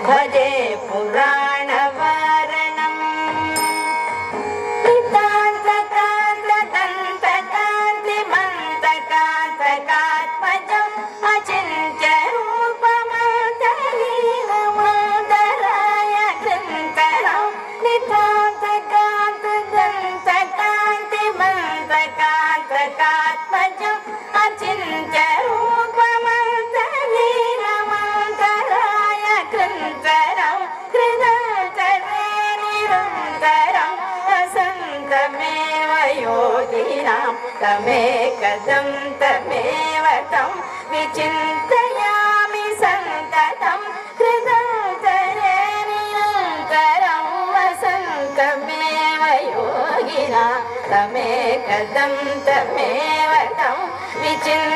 भजे पुराणवारणम् नितान्तकान्तदन्तकान्तिमन्तकान्तकात्मजम् अचिन्त्यरूपमन्तलीलमन्तराय कृन्तरम् नितान्तकान्तदन्तकान्तिमन्तकान्तकात्मजम् अचिन्त्यरूपमन्तलीलमन्तराय कृन्तरम् कृतन्तरे निरन्तरम् वसन्तमेव योगिनां तमेकदन्तमेव तं विचिन्तयामि सन्ततं कृतन्तरे निरन्तरं वसन्तमेव योगिनां तमेकदन्तमेव तं विचिन्तयामि